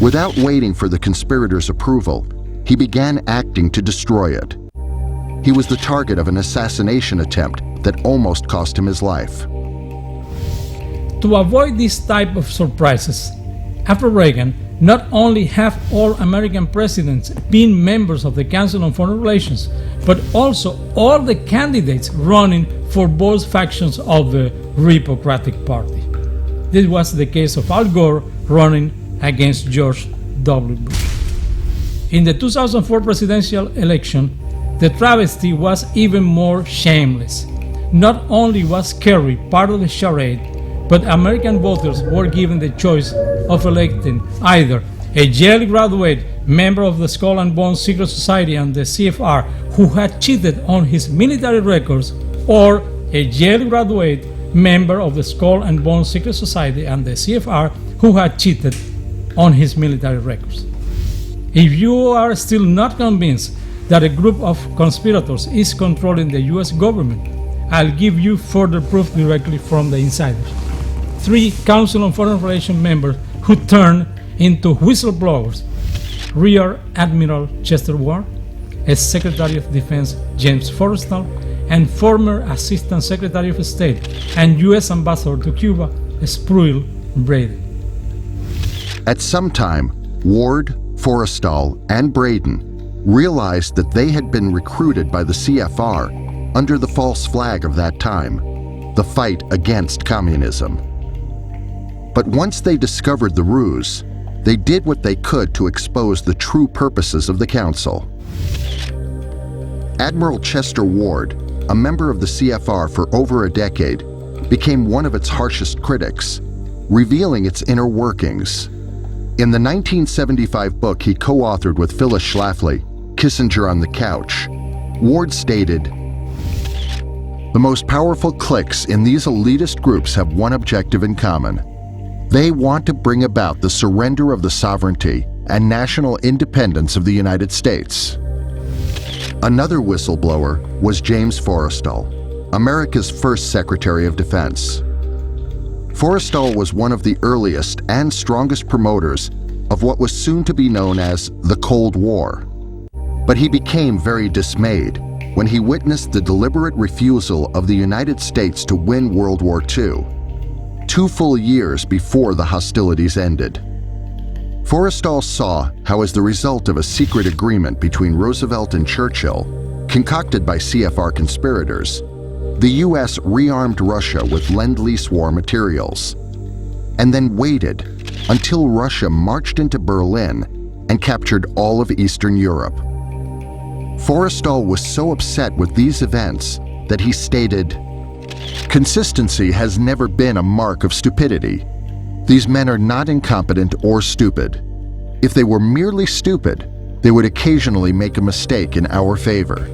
Without waiting for the conspirators' approval, he began acting to destroy it. He was the target of an assassination attempt that almost cost him his life. To avoid this type of surprises, after Reagan, not only have all American presidents been members of the Council on Foreign Relations, but also all the candidates running for both factions of the Republican Party. This was the case of Al Gore running against George W. Bush. In the 2004 presidential election, the travesty was even more shameless. Not only was Kerry part of the charade, but American voters were given the choice of electing either a Yale graduate member of the Skull and Bones Secret Society and the CFR who had cheated on his military records, or a Yale graduate member of the Skull and Bones Secret Society and the CFR who had cheated on his military records. If you are still not convinced that a group of conspirators is controlling the US government, I'll give you further proof directly from the insiders. 3 Council on Foreign Relations members who turned into whistleblowers: Rear Admiral Chester Ward, as Secretary of Defense James Forrestal, and former Assistant Secretary of State and U.S. Ambassador to Cuba, Spruill Brady. At some time, Ward, Forrestal, and Braden realized that they had been recruited by the CFR under the false flag of that time, the fight against communism. But once they discovered the ruse, they did what they could to expose the true purposes of the Council. Admiral Chester Ward, a member of the CFR for over a decade, became one of its harshest critics, revealing its inner workings. In the 1975 book he co-authored with Phyllis Schlafly, Kissinger on the Couch, Ward stated, "The most powerful cliques in these elitist groups have one objective in common. They want to bring about the surrender of the sovereignty and national independence of the United States." Another whistleblower was James Forrestal, America's first Secretary of Defense. Forrestal was one of the earliest and strongest promoters of what was soon to be known as the Cold War. But he became very dismayed when he witnessed the deliberate refusal of the United States to win World War II, 2 full years before the hostilities ended. Forrestal saw how, as the result of a secret agreement between Roosevelt and Churchill, concocted by CFR conspirators, the U.S. rearmed Russia with Lend-Lease war materials, and then waited until Russia marched into Berlin and captured all of Eastern Europe. Forrestal was so upset with these events that he stated, "Consistency has never been a mark of stupidity. These men are not incompetent or stupid. If they were merely stupid, they would occasionally make a mistake in our favor."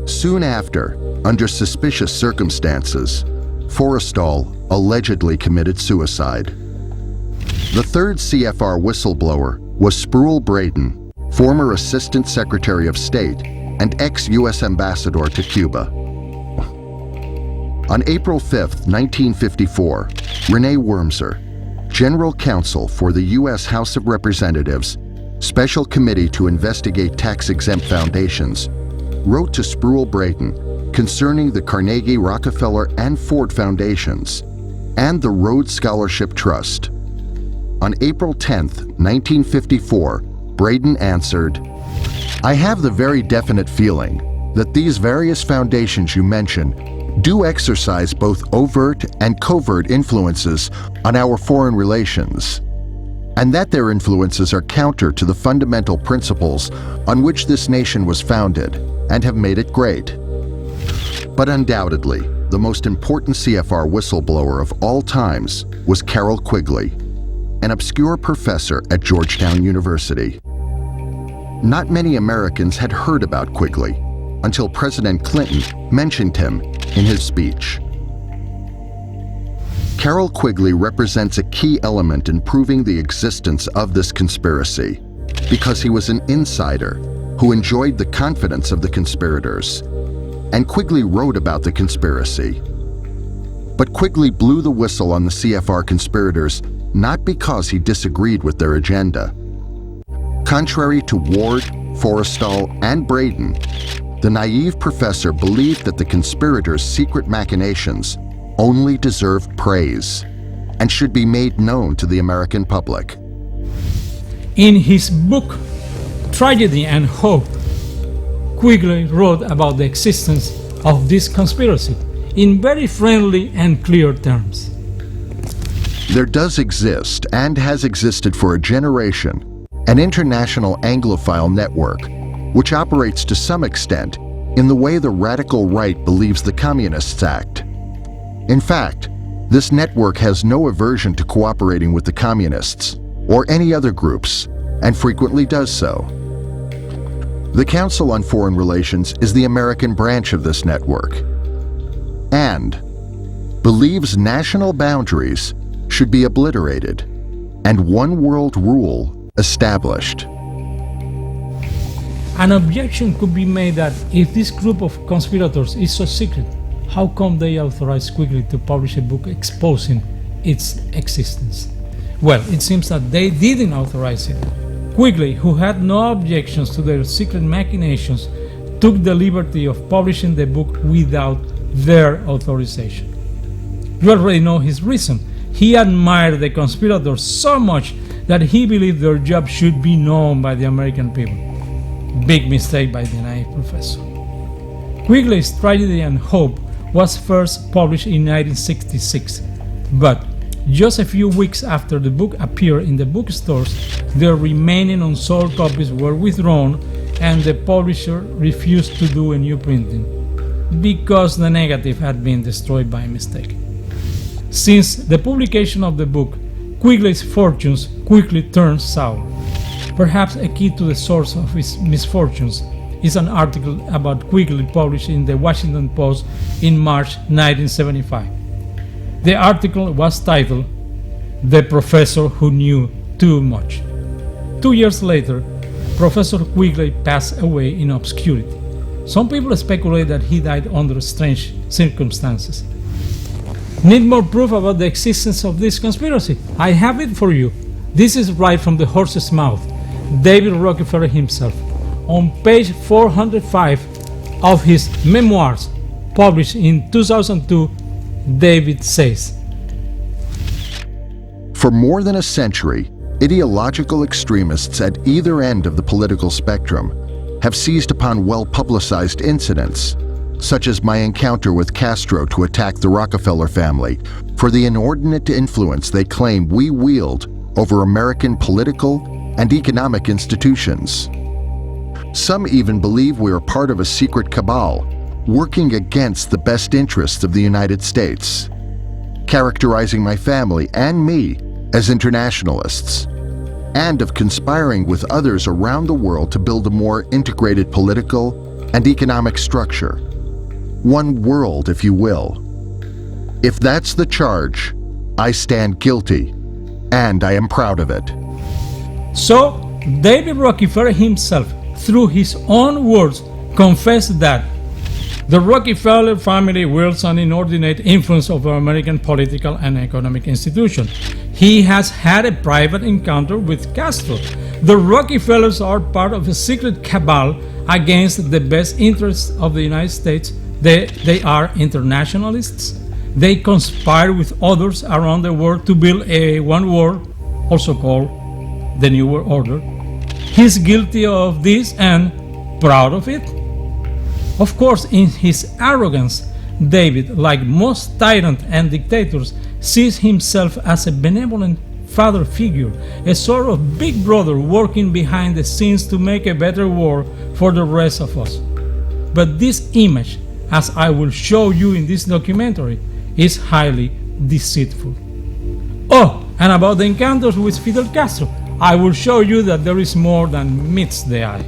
Soon after, under suspicious circumstances, Forrestal allegedly committed suicide. The third CFR whistleblower was Spruill Braden, former Assistant Secretary of State and ex-U.S. Ambassador to Cuba. On April 5, 1954, Renee Wormser, General Counsel for the U.S. House of Representatives, Special Committee to Investigate Tax-Exempt Foundations, wrote to Spruill Braden concerning the Carnegie, Rockefeller, and Ford Foundations and the Rhodes Scholarship Trust. On April 10, 1954, Braden answered, "I have the very definite feeling that these various foundations you mention do exercise both overt and covert influences on our foreign relations, and that their influences are counter to the fundamental principles on which this nation was founded and have made it great." But undoubtedly, the most important CFR whistleblower of all times was Carroll Quigley, an obscure professor at Georgetown University. Not many Americans had heard about Quigley until President Clinton mentioned him in his speech. Carroll Quigley represents a key element in proving the existence of this conspiracy because he was an insider who enjoyed the confidence of the conspirators, and Quigley wrote about the conspiracy. But Quigley blew the whistle on the CFR conspirators not because he disagreed with their agenda. Contrary to Ward, Forrestal, and Braden, the naive professor believed that the conspirators' secret machinations only deserved praise and should be made known to the American public. In his book, Tragedy and Hope, Quigley wrote about the existence of this conspiracy in very friendly and clear terms. There does exist, and has existed for a generation, an international Anglophile network which operates to some extent in the way the radical right believes the Communists act. In fact, this network has no aversion to cooperating with the Communists or any other groups, and frequently does so. The Council on Foreign Relations is the American branch of this network, and believes national boundaries should be obliterated and one world rule established. An objection could be made that if this group of conspirators is so secret, how come they authorized Quigley to publish a book exposing its existence? Well, it seems that they didn't authorize it. Quigley, who had no objections to their secret machinations, took the liberty of publishing the book without their authorization. You already know his reason. He admired the conspirators so much that he believed their job should be known by the American people. Big mistake by the naive professor. Quigley's Tragedy and Hope was first published in 1966, but just a few weeks after the book appeared in the bookstores, the remaining unsold copies were withdrawn and the publisher refused to do a new printing because the negative had been destroyed by mistake. Since the publication of the book, Quigley's fortunes quickly turned sour. Perhaps a key to the source of his misfortunes is an article about Quigley published in the Washington Post in March 1975. The article was titled, "The Professor Who Knew Too Much." 2 years later, Professor Quigley passed away in obscurity. Some people speculate that he died under strange circumstances. Need more proof about the existence of this conspiracy? I have it for you. This is right from the horse's mouth, David Rockefeller himself. On page 405 of his memoirs, published in 2002, David says, "For more than a century, ideological extremists at either end of the political spectrum have seized upon well-publicized incidents, such as my encounter with Castro to attack the Rockefeller family, for the inordinate influence they claim we wield over American political and economic institutions. Some even believe we are part of a secret cabal working against the best interests of the United States, characterizing my family and me as internationalists, and of conspiring with others around the world to build a more integrated political and economic structure. One world, if you will. If that's the charge, I stand guilty, And I am proud of it. So, David Rockefeller himself, through his own words, confessed that the Rockefeller family wields an inordinate influence over American political and economic institutions. He has had a private encounter with Castro. The Rockefellers are part of a secret cabal against the best interests of the United States. They are internationalists. They conspire with others around the world to build a one world, also called the New World Order. He's guilty of this and proud of it. Of course, in his arrogance, David, like most tyrants and dictators, sees himself as a benevolent father figure, a sort of big brother working behind the scenes to make a better world for the rest of us. But this image, as I will show you in this documentary, is highly deceitful. Oh, and about the encounters with Fidel Castro, I will show you that there is more than meets the eye.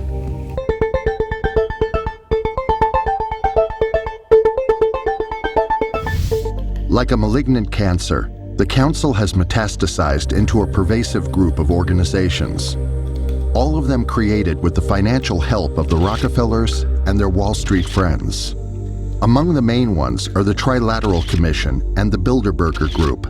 Like a malignant cancer, the Council has metastasized into a pervasive group of organizations, all of them created with the financial help of the Rockefellers and their Wall Street friends. Among the main ones are the Trilateral Commission and the Bilderberger Group,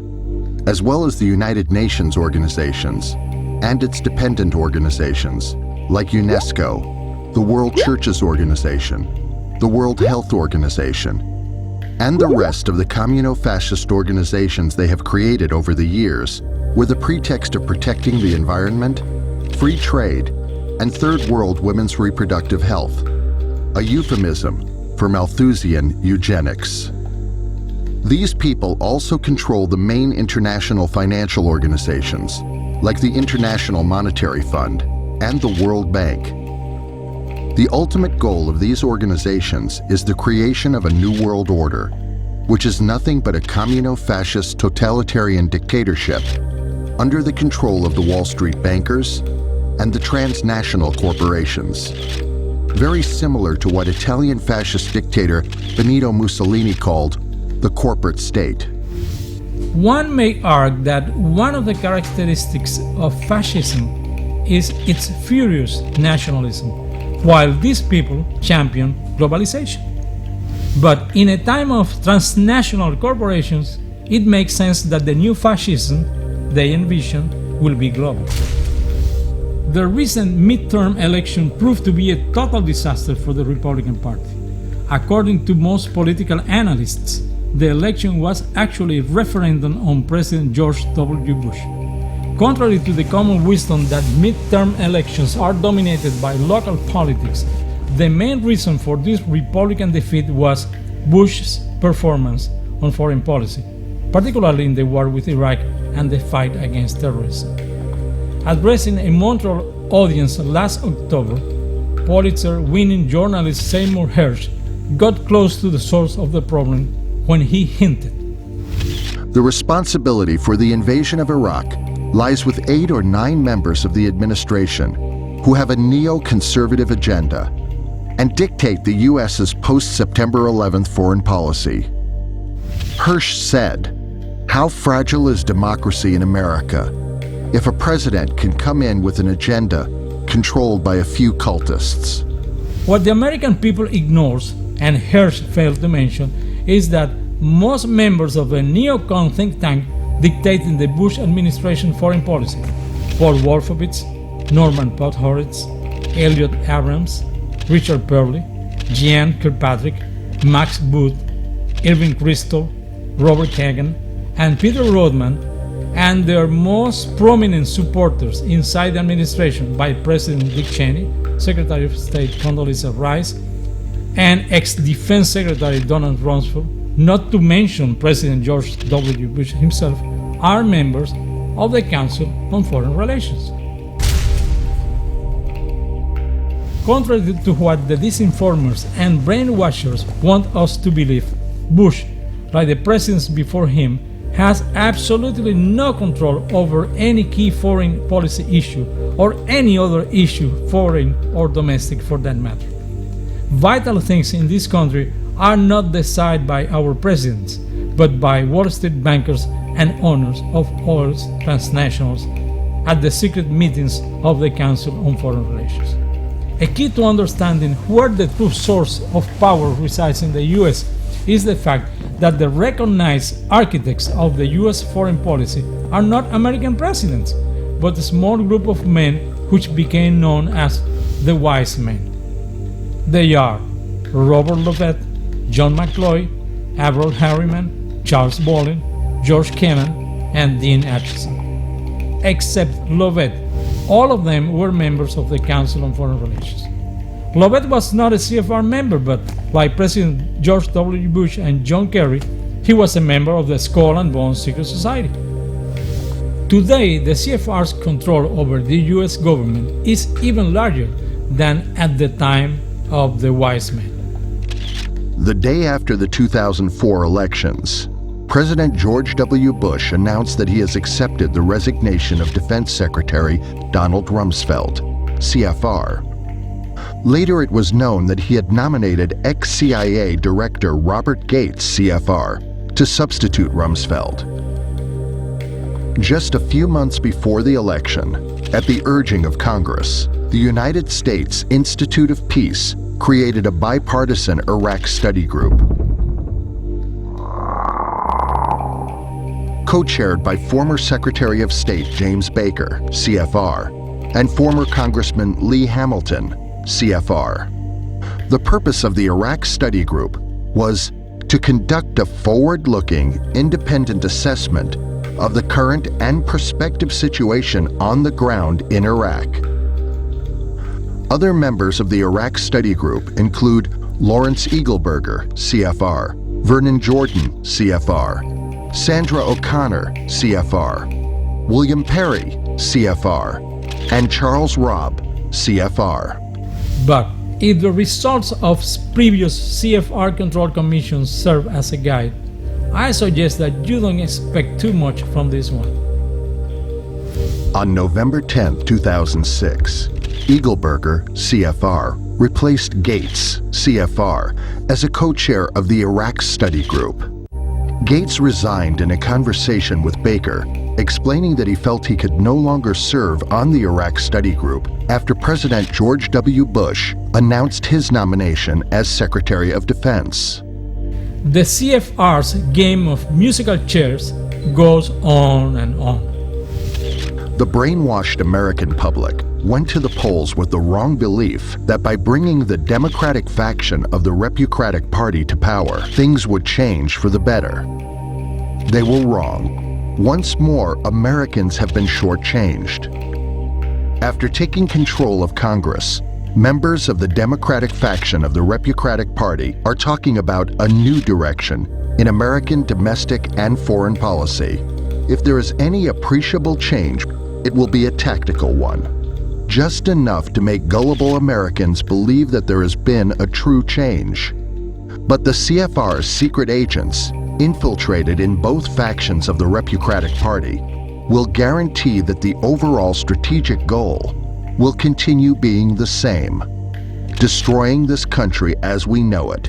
as well as the United Nations organizations and its dependent organizations like UNESCO, the World Churches Organization, the World Health Organization, and the rest of the communo-fascist organizations they have created over the years with the pretext of protecting the environment, free trade, and third world women's reproductive health, a euphemism for Malthusian eugenics. These people also control the main international financial organizations, like the International Monetary Fund and the World Bank. The ultimate goal of these organizations is the creation of a new world order, which is nothing but a communo-fascist totalitarian dictatorship under the control of the Wall Street bankers and the transnational corporations. Very similar to what Italian fascist dictator Benito Mussolini called the corporate state. One may argue that one of the characteristics of fascism is its furious nationalism, while these people champion globalization. But in a time of transnational corporations, it makes sense that the new fascism they envision will be global. The recent midterm election proved to be a total disaster for the Republican Party. According to most political analysts, the election was actually a referendum on President George W. Bush. Contrary to the common wisdom that midterm elections are dominated by local politics, the main reason for this Republican defeat was Bush's performance on foreign policy, particularly in the war with Iraq and the fight against terrorism. Addressing a Montreal audience last October, Pulitzer-winning journalist Seymour Hersh got close to the source of the problem when he hinted. The responsibility for the invasion of Iraq lies with 8 or 9 members of the administration who have a neo-conservative agenda and dictate the U.S.'s post-September 11th foreign policy. Hersh said, "How fragile is democracy in America if a president can come in with an agenda controlled by a few cultists?" What the American people ignores, and Hersh failed to mention, is that most members of the neocon think tank dictating the Bush administration foreign policy, Paul Wolfowitz, Norman Podhoretz, Elliot Abrams, Richard Perley, Jean Kirkpatrick, Max Booth, Irving Kristol, Robert Kagan, and Peter Rodman, and their most prominent supporters inside the administration by President Dick Cheney, Secretary of State Condoleezza Rice, and ex-Defense Secretary Donald Rumsfeld, not to mention President George W. Bush himself, are members of the Council on Foreign Relations. Contrary to what the disinformers and brainwashers want us to believe, Bush, like the presidents before him, has absolutely no control over any key foreign policy issue or any other issue, foreign or domestic for that matter. Vital things in this country are not decided by our presidents, but by Wall Street bankers and owners of oil transnationals at the secret meetings of the Council on Foreign Relations. A key to understanding where the true source of power resides in the U.S. is the fact that the recognized architects of the U.S. foreign policy are not American presidents, but a small group of men which became known as the Wise Men. They are Robert Lovett, John McCloy, Averell Harriman, Charles Bolin, George Kennan, and Dean Acheson. Except Lovett, all of them were members of the Council on Foreign Relations. Lovett was not a CFR member, but like President George W. Bush and John Kerry, he was a member of the Skull and Bones Secret Society. Today, the CFR's control over the U.S. government is even larger than at the time of the Wise Men. The day after the 2004 elections, President George W. Bush announced that he has accepted the resignation of Defense Secretary Donald Rumsfeld, CFR. Later, it was known that he had nominated ex-CIA Director Robert Gates, CFR, to substitute Rumsfeld. Just a few months before the election, at the urging of Congress, the United States Institute of Peace created a bipartisan Iraq study group. Co-chaired by former Secretary of State James Baker, CFR, and former Congressman Lee Hamilton, CFR. The purpose of the Iraq Study Group was to conduct a forward-looking, independent assessment of the current and prospective situation on the ground in Iraq. Other members of the Iraq Study Group include Lawrence Eagleburger, CFR, Vernon Jordan, CFR, Sandra O'Connor, CFR, William Perry, CFR, and Charles Robb, CFR. But if the results of previous CFR control commissions serve as a guide, I suggest that you don't expect too much from this one. On November 10, 2006, Eagleburger, CFR, replaced Gates, CFR, as a co-chair of the Iraq Study Group. Gates resigned in a conversation with Baker, explaining that he felt he could no longer serve on the Iraq Study Group after President George W. Bush announced his nomination as Secretary of Defense. The CFR's game of musical chairs goes on and on. The brainwashed American public went to the polls with the wrong belief that by bringing the Democratic faction of the Republican Party to power, things would change for the better. They were wrong. Once more, Americans have been shortchanged. After taking control of Congress, members of the Democratic faction of the Republican Party are talking about a new direction in American domestic and foreign policy. If there is any appreciable change, it will be a tactical one, just enough to make gullible Americans believe that there has been a true change. But the CFR's secret agents, infiltrated in both factions of the Republican Party, will guarantee that the overall strategic goal will continue being the same: destroying this country as we know it,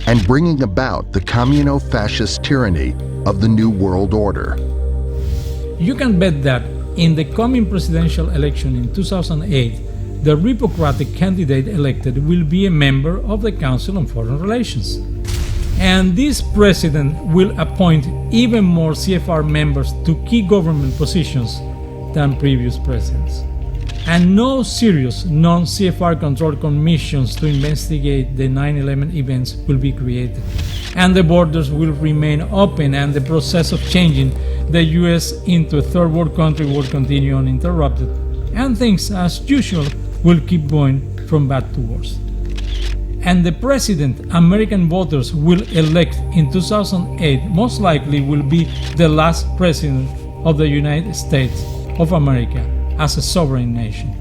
and bringing about the communo-fascist tyranny of the New World Order. You can bet that in the coming presidential election in 2008, the Democratic candidate elected will be a member of the Council on Foreign Relations. And this president will appoint even more CFR members to key government positions than previous presidents. And no serious non-CFR controlled commissions to investigate the 9/11 events will be created. And the borders will remain open, and the process of changing the U.S. into a third world country will continue uninterrupted. And things, as usual, will keep going from bad to worse. And the president American voters will elect in 2008 most likely will be the last president of the United States of America as a sovereign nation.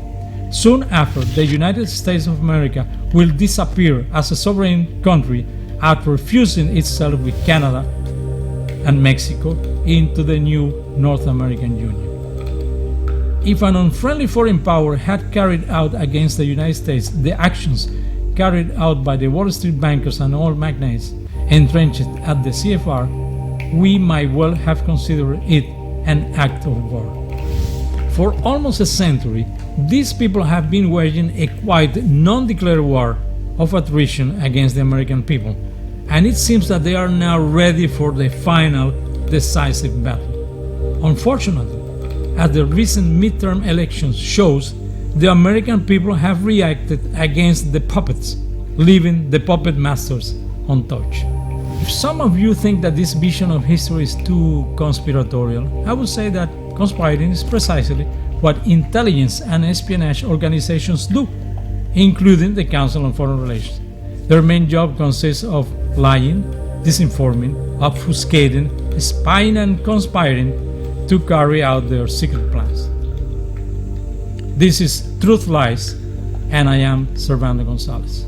Soon after, the United States of America will disappear as a sovereign country after fusing itself with Canada and Mexico into the new North American Union. If an unfriendly foreign power had carried out against the United States the actions carried out by the Wall Street bankers and oil magnates entrenched at the CFR, we might well have considered it an act of war. For almost a century, these people have been waging a quite non-declared war of attrition against the American people, and it seems that they are now ready for the final, decisive battle. Unfortunately, as the recent midterm elections shows, the American people have reacted against the puppets, leaving the puppet masters untouched. If some of you think that this vision of history is too conspiratorial, I would say that conspiring is precisely what intelligence and espionage organizations do, including the Council on Foreign Relations. Their main job consists of lying, disinforming, obfuscating, spying, and conspiring to carry out their secret plans. This is Truth Lies, and I am Servando Gonzales.